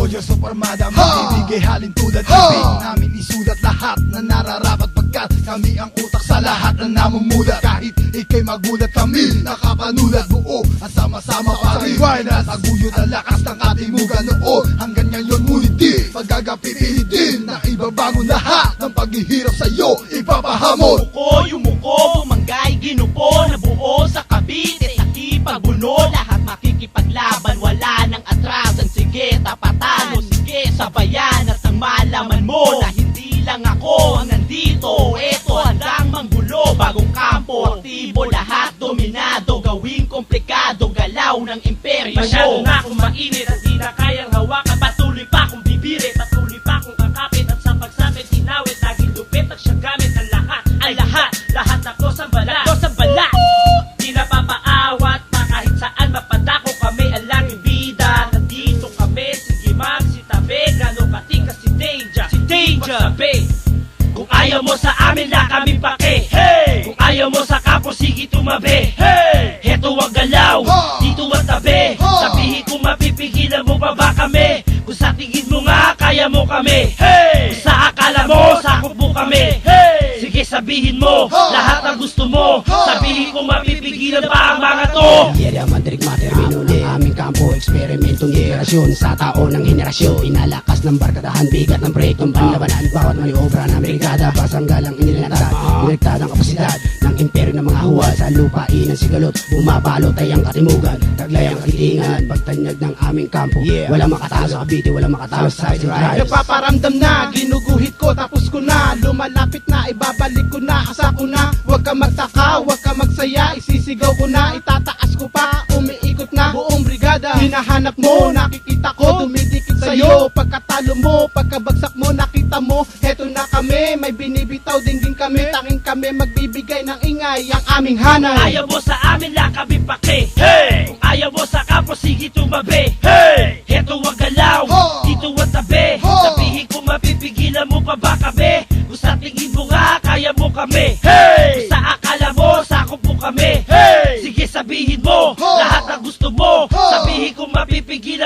Diyos of Armada, magbibigay halin tulad. Ibig namin isulat lahat na nararapat, pagkat kami ang utak sa lahat na namumulat. Kahit ikay magulat, kami nakapanulat. Buo ang sama-sama pa rin na taguyod ang lakas ng ating muga noon hanggang ngayon. Ngunit di pagkakapipilitin na ibabago lahat ng paghihirap sa'yo ipapahamon. Yung muko, bumanggay, ginupo, nabuo sa Cavite, nakipagbuno, lahat makikipaglaban, wala nang atrasan. Sige, tapatan mo, sige, sabayan at ang malaman mo na hindi lang ako ang nandito. Eto, handang manggulo, bagong kampo, aktibo, lahat dominado, gawing komplikado, galaw ng imperyo mo. Masyado na akong mainit at di na kayang hawakan. Patuloy pa akong bibirit, patuloy pa akong kakapit. At sa pagsapit, tinawit, naging lupit at siya gamit ang lahat. Ay lahat, lahat ako sa balat. Ako sa balat. Di na papaawat pa kahit saan mapadako kami ang langing bida. Nandito kami, sige magsitabi. Gano'ng katikas si Danger. Si Danger. Magsabi, kung ayaw mo sa amin, la kami pake. Hey! Kung ayaw mo sa kapo, sige tumabi. Hey! Heto ang galaw, dito ang tabi. Sabihin kung mapipigilan mo pa ba kami. Kung sa tingin mo nga, kaya mo kami. Hey! Kung sa akala mo, sakop mo kami. Hey! Sige sabihin mo, lahat ang gusto mo. Sabihin kung mapipigilan pa ang mga to. Yeri ang mandirigma, termino ng aming kampo. Eksperimentong generasyon sa tao ng henerasyon. Inalakas ng barkadahan, bigat ng proyektong panlabanan. Bawat maniobra ng brigada, pasanggalang inilatag. Direktadang kapasidad ng imperyo ng mga huwal. Sa lupain ng sigalot, bumapalot ay ang katimugan. Taglay ang kagitingan, pagtanyag ng aming kampo. Wala makatago sa Cavite, wala makatago sa side drives. Nagpaparamdam na, ginuguhit ko, tapos ko na. Lumalapit na, ibabalik ko na, asa ko na. Huwag ka magtaka, huwag ka magsaya, isisigaw ko na, itataas ko pa, umiikot na buong brigada. Hinahanap mo, nakikita ko, dumidikit sa'yo. Pagkatalo mo, pagkabagsak mo, nakita mo, heto na kami, may binibitaw din kami. Tanging kami magbibigay ng ingay, ang aming hanay. Ayaw mo sa amin, la kami pake. Hey! Kung ayaw mo sa kapo, sige tumabi. Hey! Heto ang galaw, dito ang tabi. Sabihin kung mapipigilan mo pa ba kami. Kung sa tingin mo nga, kaya mo kami. Hey! Kung sa akala mo, sakop mo kami. Hey! Sige sabihin mo, lahat ang gusto mo. Sabihin kung mapipigilan